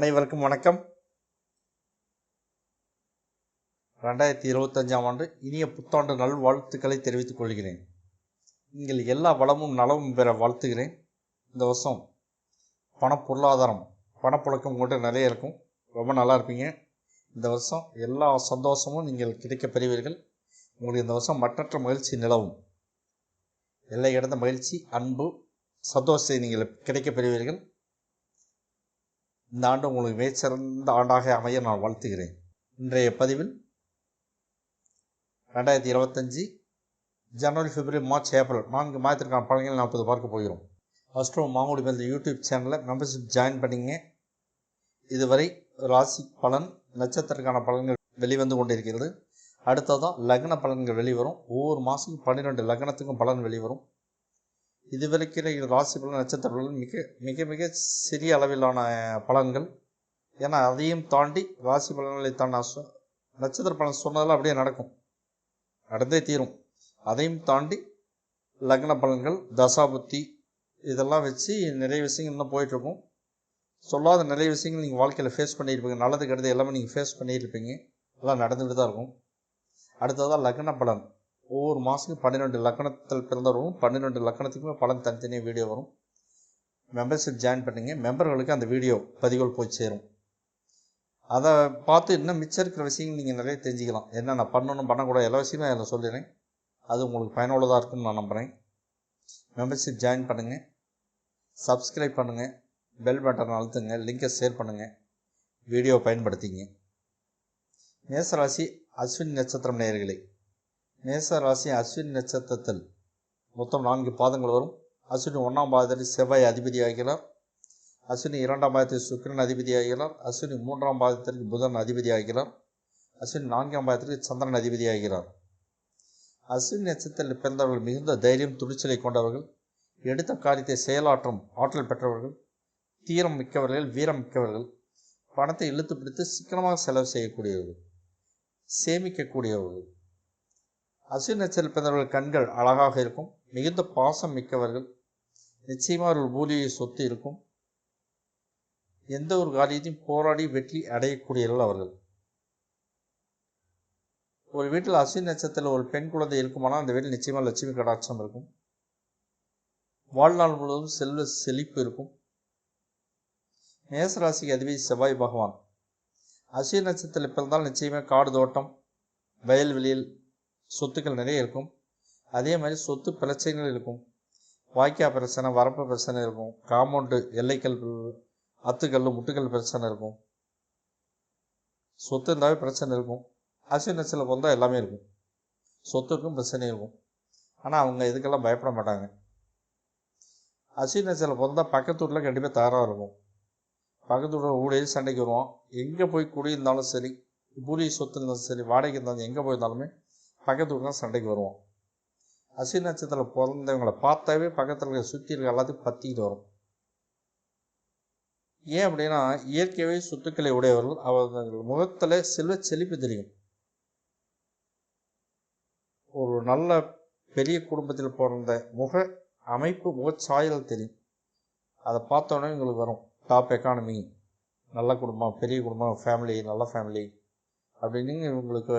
அனைவருக்கும் வணக்கம். 2025ஆம் ஆண்டு இனிய புத்தாண்டு நல்வாழ்த்துக்களை தெரிவித்துக் கொள்கிறேன். நீங்கள் எல்லா வளமும் நலமும் பெற வாழ்த்துகிறேன். இந்த வருஷம் பொருளாதாரம் பணப்புழக்கம் கூட நிறைய இருக்கும். ரொம்ப நல்லா இருப்பீங்க. இந்த வருஷம் எல்லா சந்தோஷமும் நீங்கள் கிடைக்கப் பெறுவீர்கள். உங்களுக்கு இந்த வருஷம் மற்றற்ற மகிழ்ச்சி நிலவும். எல்லை கடந்த மகிழ்ச்சி, அன்பு, சந்தோஷத்தை நீங்கள் கிடைக்கப் பெறுவீர்கள். இந்த ஆண்டு உங்களுக்கு மிகச்சிறந்த ஆண்டாக அமைய நான் வாழ்த்துகிறேன். இன்றைய பதிவில் 2025 ஜனவரி, பிப்ரவரி, மார்ச், ஏப்ரல் 4 மாதத்திற்கான பலன்கள் நான் இப்போது பார்க்க போகிறோம். ஃபஸ்ட்டு மாங்குடி மேல் யூடியூப் சேனலில் மெம்பர்ஷிப் ஜாயின் பண்ணிங்க. இதுவரை ராசி பலன், நட்சத்திரக்கான பலன்கள் வெளிவந்து கொண்டிருக்கிறது. அடுத்ததான் லக்ன பலன்கள் வெளிவரும். ஒவ்வொரு மாதமும் 12 லக்னத்துக்கும் பலன் வெளிவரும். இதுவரைக்கிற ராசி பலன், நட்சத்திர பலன் மிக மிக சிறிய அளவிலான பலன்கள். ஏன்னா அதையும் தாண்டி ராசி பலன்களை தான் நட்சத்திர பலன் சொன்னதெல்லாம் அப்படியே நடந்தே தீரும். அதையும் தாண்டி லக்ன பலன்கள், தசாபுத்தி இதெல்லாம் வச்சு நிறைய விஷயங்கள் இன்னும் போயிட்டுருக்கும். சொல்லாத நிறைய விஷயங்கள் நீங்கள் வாழ்க்கையில் ஃபேஸ் பண்ணியிருப்பீங்க. நல்லது கெடுது எல்லாமே நீங்கள் ஃபேஸ் பண்ணியிருப்பீங்க. எல்லாம் நடந்துகிட்டு தான் இருக்கும். அடுத்ததான் லக்ன பலன். ஒவ்வொரு மாதத்துக்கும் 12 லக்கணத்தில் பிறந்தவர்களும் 12 லக்கணத்துக்குமே பலன் தனித்தனியாக வீடியோ வரும். மெம்பர்ஷிப் ஜாயின் பண்ணிங்க. மெம்பர்களுக்கு அந்த வீடியோ பதிவுகள் போய் சேரும். அதை பார்த்து இன்னும் மிச்சம் இருக்கிற விஷயங்கள் நீங்கள் நிறைய தெரிஞ்சுக்கலாம். என்னென்ன பண்ணணும் பண்ணக்கூடாது எல்லா விஷயமே அதில் சொல்லிடுறேன். அது உங்களுக்கு பயனுள்ளதாக இருக்குன்னு நான் நம்புகிறேன். மெம்பர்ஷிப் ஜாயின் பண்ணுங்கள், சப்ஸ்கிரைப் பண்ணுங்கள், பெல் பட்டன் அழுத்துங்க, லிங்கை ஷேர் பண்ணுங்கள், வீடியோ பயன்படுத்திங்க. மேசராசி அஸ்வினி நட்சத்திரம் நேயர்களே, மேச ராசி அஸ்வினி நட்சத்திரத்தில் மொத்தம் 4 பாதங்கள் வரும். அஸ்வினி 1ஆம் பாதத்தில் செவ்வாய் அதிபதி ஆகிறார். அஸ்வினி 2ஆம் பாதத்தில் சுக்கிரன் அதிபதி ஆகிறார். அஸ்வினி 3ஆம் பாதத்திற்கு புதன் அதிபதி ஆகிறார். அஸ்வினி 4ஆம் பாதத்திற்கு சந்திரன் அதிபதி ஆகிறார். அஸ்வினி நட்சத்திரத்தில் பிறந்தவர்கள் மிகுந்த தைரியம், துணிச்சலை கொண்டவர்கள், எடுத்த காரியத்தை செயலாற்றும் ஆற்றல் பெற்றவர்கள், தீரம் மிக்கவர்கள், வீரம் மிக்கவர்கள், பணத்தை இழுத்து பிடித்து சிக்கனமாக செலவு செய்யக்கூடியவர்கள், சேமிக்கக்கூடியவர்கள். அஸ்வினி நட்சத்திரத்தில் பிறந்தவர்கள் கண்கள் அழகாக இருக்கும். மிகுந்த பாசம் மிக்கவர்கள். நிச்சயமாக அவர்கள் பூலியை சொத்து இருக்கும். எந்த ஒரு காரியத்தையும் போராடி வெற்றி அடையக்கூடியவர்கள் அவர்கள். ஒரு வீட்டில் அஸ்வினி நட்சத்திரத்தில் ஒரு பெண் குழந்தை இருக்குமானால் அந்த வீட்டில் நிச்சயமாக லட்சுமி கடாட்சம் இருக்கும். வாழ்நாள் முழுவதும் செல்வ செழிப்பு இருக்கும். மேசராசிக்கு அதிபதி செவ்வாய் பகவான். அஸ்வினி நட்சத்திரத்தில் பிறந்தால் நிச்சயமாக காடு, தோட்டம், வயல்வெளியில் சொத்துக்கள் நிறைய இருக்கும். அதே மாதிரி சொத்து பிரச்சனைகள் இருக்கும். வாய்க்கா பிரச்சனை, வரப்பு பிரச்சனை இருக்கும். காம்பவுண்டு, எல்லைக்கல், அத்துக்கல், முட்டுக்கல் பிரச்சனை இருக்கும். சொத்து இருந்தாவே பிரச்சனை இருக்கும். அஸ்வினி நட்சத்திரத்தில் பிறந்தால் எல்லாமே இருக்கும். சொத்துக்கும் பிரச்சனை இருக்கும். ஆனால் அவங்க இதுக்கெல்லாம் பயப்பட மாட்டாங்க. அஸ்வினி நட்சத்திரத்தில் பிறந்தால் பக்கத்து வீட்டில் கண்டிப்பாக தகராறு இருக்கும். பக்கத்து வீட்டில் ஊழியர் சண்டைக்கு வருவோம். எங்கே போய் குடியிருந்தாலும் சரி, பூலி சொத்து இருந்தாலும் சரி, வாடகைக்கு இருந்தாலும் எங்கே போயிருந்தாலுமே பக்கத்து வீட்டில் சண்டைக்கு வருவோம். அஸ்வினி நட்சத்திரத்தில் பிறந்தவங்களை பார்த்தாவே பக்கத்தில் இருக்க சுற்றி இருக்க எல்லாத்தையும் பற்றிக்கிட்டு வரும். ஏன் அப்படின்னா இயற்கையாகவே சொத்துக்களை உடையவர்கள். அவர்கள் முகத்தில் செல்வ செழிப்பு தெரியும். ஒரு நல்ல பெரிய குடும்பத்தில் பிறந்த முக அமைப்பு, முகச்சாயல் தெரியும். அதை பார்த்தோன்னே எங்களுக்கு வரும் டாப் எக்கானமி, நல்ல குடும்பம், பெரிய குடும்பம், ஃபேமிலி, நல்ல ஃபேமிலி அப்படின்னு இவங்களுக்கு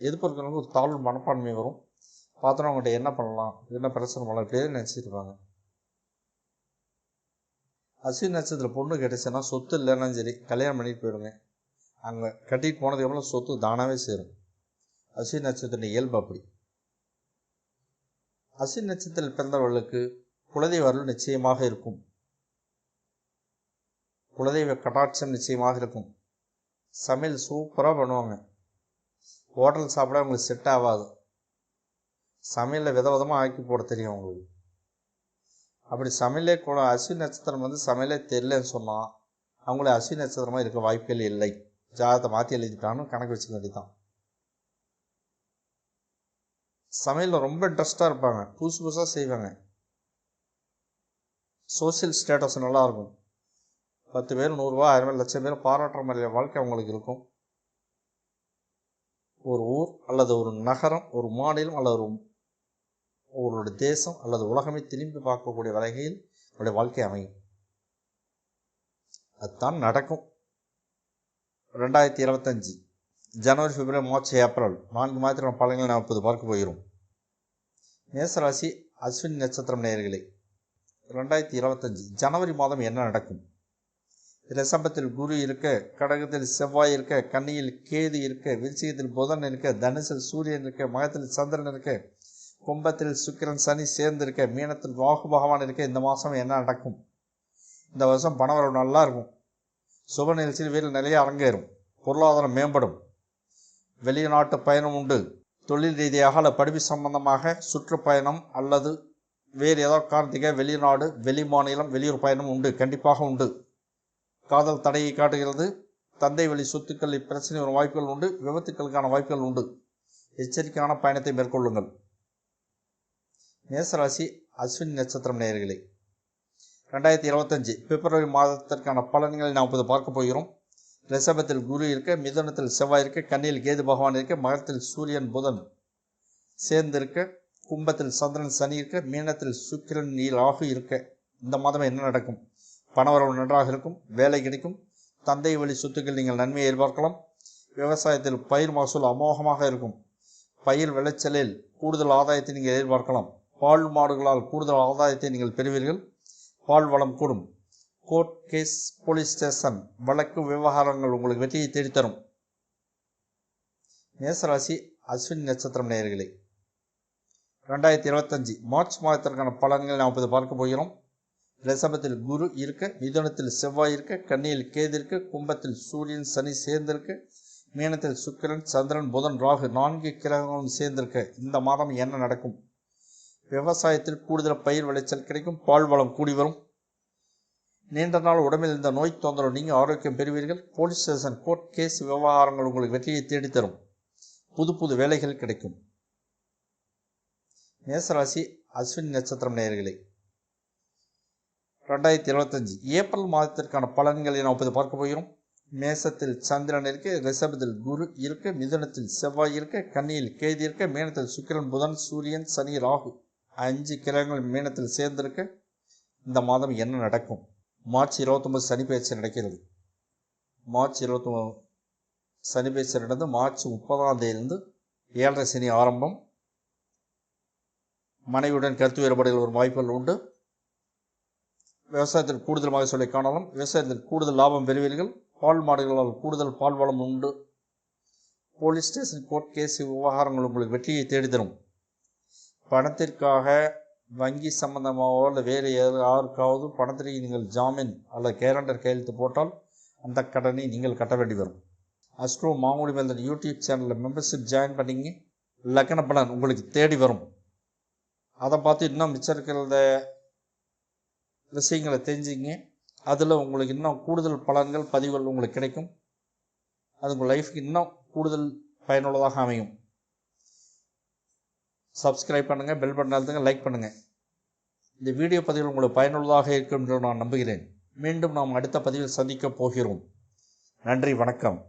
எதிர்பார்க்கறவங்களுக்கு ஒரு தாழ்வு மனப்பான்மை வரும். பார்த்தோன்னா அவங்கள்ட்ட என்ன பண்ணலாம், என்ன பிரச்சனை பண்ணலாம், இப்படியே நினச்சிட்டு இருப்பாங்க. அஸ்வினி நட்சத்திரத்தில் பொண்ணு கிடைச்சுன்னா சொத்து இல்லைன்னா சரி கல்யாணம் பண்ணிட்டு போயிடுங்க. அங்கே கட்டிட்டு போனதுக்கு அப்புறம் சொத்து தானாகவே சேரும். அஸ்வினி நட்சத்திர இயல்பு அப்படி. அஸ்வினி நட்சத்திரத்தில் பிறந்தவர்களுக்கு குலதெய்வ அருள் நிச்சயமாக இருக்கும். குலதெய்வ கடாட்சம் நிச்சயமாக இருக்கும். சமையல் சூப்பராக பண்ணுவாங்க. ஹோட்டல் சாப்பிட அவங்களுக்கு செட் ஆகாது. சமையலில் விதவிதமாக ஆக்கி போட தெரியும் அவங்களுக்கு. அப்படி சமையலே கூட அஸ்வினி நட்சத்திரம் சமையலே தெரியலன்னு சொன்னால் அவங்களே அஸ்வினி நட்சத்திரமாக இருக்க வாய்ப்புகள் இல்லை. ஜாதகத்தை மாற்றி எழுதிட்டான்னு கணக்கு வச்சுக்க வேண்டியதான். சமையலில் ரொம்ப இன்ட்ரெஸ்டாக இருப்பாங்க. புதுசு புதுசாக செய்வாங்க. சோசியல் ஸ்டேட்டஸ் நல்லாயிருக்கும். 10 பேர் 100 ரூபா, 1000 பேர், 1,00,000 பேர் பாராட்டுற மாதிரி வாழ்க்கை அவங்களுக்கு இருக்கும். ஒரு ஊர் அல்லது ஒரு நகரம், ஒரு மாநிலம் அல்லது ஒரு தேசம் அல்லது உலகமே திரும்பி பார்க்கக்கூடிய வகையில் அவருடைய வாழ்க்கை அமையும். அதுதான் நடக்கும். 2025 ஜனவரி, பிப்ரவரி, மார்ச், ஏப்ரல் 4 மாதத்திற்கான பலன்களை நாம் இப்போது பார்க்க போகிறோம். மேசராசி அஸ்வினி நட்சத்திரம் நேயர்களே, 2025 ஜனவரி மாதம் என்ன நடக்கும்? ரிஷபத்தில் குரு இருக்க, கடகத்தில் செவ்வாய் இருக்க, கன்னியில் கேது இருக்க, விருச்சிகத்தில் புதன் இருக்க, தனுசில் சூரியன் இருக்க, மகத்தில் சந்திரன் இருக்க, கும்பத்தில் சுக்கிரன் சனி சேர்ந்து இருக்க, மீனத்தில் ராகு பகவான் இருக்க. இந்த மாதம் என்ன நடக்கும்? இந்த வருஷம் பணவரவு நல்லா இருக்கும். சுப நிகழ்ச்சியில் வீட்டில் நிறைய அரங்கேறும். பொருளாதாரம் மேம்படும். வெளிநாட்டு பயணம் உண்டு. தொழில் ரீதியாக அல்ல படிப்பு சம்பந்தமாக சுற்றுப்பயணம் அல்லது வேறு ஏதாவது காரணத்துக்காக வெளிநாடு, வெளி மாநிலம், வெளியூர் பயணம் உண்டு, கண்டிப்பாக உண்டு. காதல் தடையை காட்டுகிறது. தந்தை வழி சொத்துக்கள் பிரச்சனை வரும் வாய்ப்புகள் உண்டு. விபத்துக்களுக்கான வாய்ப்புகள் உண்டு. எச்சரிக்கையான பயணத்தை மேற்கொள்ளுங்கள். மேசராசி அஸ்வினி நட்சத்திரம் நேயர்களே, 2025 பிப்ரவரி மாதத்திற்கான பலன்களை நாம் இப்போது பார்க்க போகிறோம். ரிஷபத்தில் குரு இருக்க, மிதுனத்தில் செவ்வாய் இருக்க, கன்னியில் கேது பகவான் இருக்க, மகரத்தில் சூரியன் புதன் சேர்ந்திருக்க, கும்பத்தில் சந்திரன் சனி இருக்க, மீனத்தில் சுக்கிரன் ராகு இருக்க. இந்த மாதம் என்ன நடக்கும்? பணவரவு நன்றாக இருக்கும். வேலை கிடைக்கும். தந்தை வழி சொத்துக்கள் நீங்கள் நன்மையை எதிர்பார்க்கலாம். விவசாயத்தில் பயிர் மகசூல் அமோகமாக இருக்கும். பயிர் விளைச்சலில் கூடுதல் ஆதாயத்தை நீங்கள் எதிர்பார்க்கலாம். பால் மாடுகளால் கூடுதல் ஆதாயத்தை நீங்கள் பெறுவீர்கள். பால் வளம் கூடும். கோர்ட் கேஸ், போலீஸ் ஸ்டேஷன் வழக்கு விவகாரங்கள் உங்களுக்கு வெற்றியை தேடித்தரும். மேசராசி அஸ்வினி நட்சத்திரம் நேயர்களே, 2025 மார்ச் மாதத்திற்கான பலன்களை நாம் இப்போது பார்க்க போகிறோம். ரிஷபத்தில் குரு இருக்க, மிதுனத்தில் செவ்வாய் இருக்க, கன்னியில் கேது இருக்க, கும்பத்தில் சூரியன் சனி சேர்ந்திருக்க, மீனத்தில் சுக்கிரன் சந்திரன் புதன் ராகு 4 கிரகங்களும் சேர்ந்திருக்க. இந்த மாதம் என்ன நடக்கும்? விவசாயத்தில் கூடுதல் பயிர் விளைச்சல் கிடைக்கும். பால் வளம் கூடி வரும். நீண்ட நாள் உடம்பில் இந்த நோய் தொந்தரவு நீங்கள் ஆரோக்கியம் பெறுவீர்கள். போலீஸ் ஸ்டேஷன், கோர்ட் கேஸ் விவகாரங்கள் உங்களுக்கு வெற்றியை தேடித்தரும். புது புது வேலைகள் கிடைக்கும். மேசராசி அஸ்வினி நட்சத்திரம் நேயர்களே, 2025 ஏப்ரல் மாதத்திற்கான பலன்களை நாம் இப்போது பார்க்க போகிறோம். மேசத்தில் சந்திரன் இருக்க, ரிஷபத்தில் குரு இருக்க, மிதுனத்தில் செவ்வாய் இருக்க, கன்னியில் கேது இருக்க, மீனத்தில் சுக்கிரன் புதன் சூரியன் சனி ராகு 5 கிரகங்கள் மீனத்தில் சேர்ந்திருக்க. இந்த மாதம் என்ன நடக்கும்? மார்ச் 29 சனி பயிற்சி நடக்கிறது. மார்ச் 29 சனி பயிற்சி நடந்து மார்ச் 30ஆம் தேதியிலிருந்து 7.5 சனி ஆரம்பம். மனைவியுடன் கருத்து வேறுபாடுகள் வரும் வாய்ப்புகள் உண்டு. விவசாயத்தில் கூடுதல் மகசூலை காணலாம். விவசாயத்தில் கூடுதல் லாபம் பெறுவீர்கள். பால் மாடுகளால் கூடுதல் பால் வளம் உண்டு. போலீஸ் ஸ்டேஷன், கோர்ட் கேஸ் விவகாரங்கள் உங்களுக்கு வெற்றியை தேடித்தரும். பணத்திற்காக வங்கி சம்பந்தமாகவோ அல்ல வேறு யாருக்காவது பணத்திற்கு நீங்கள் ஜாமீன் அல்ல கேரண்டர் கையெழுத்து போட்டால் அந்த கடனை நீங்கள் கட்ட வேண்டி வரும். அஸ்ட்ரோ மாங்குடி மேல் யூடியூப் சேனலில் மெம்பர்ஷிப் ஜாயின் பண்ணிங்க. லக்ன பலன் உங்களுக்கு தேடி வரும். அதை பார்த்து இன்னும் மிச்சம் இருக்கிற விஷயங்களை தெரிஞ்சுங்க. அதில் உங்களுக்கு இன்னும் கூடுதல் பலன்கள் பதிவுகள் உங்களுக்கு கிடைக்கும். அது உங்கள் லைஃப்க்கு இன்னும் கூடுதல் பயனுள்ளதாக அமையும். சப்ஸ்கிரைப் பண்ணுங்கள், பெல் பட்டன் அழுத்துங்க, லைக் பண்ணுங்கள். இந்த வீடியோ பதிவுகள் உங்களுக்கு பயனுள்ளதாக இருக்கும் என்று நான் நம்புகிறேன். மீண்டும் நாம் அடுத்த பதிவில் சந்திக்கப் போகிறோம். நன்றி, வணக்கம்.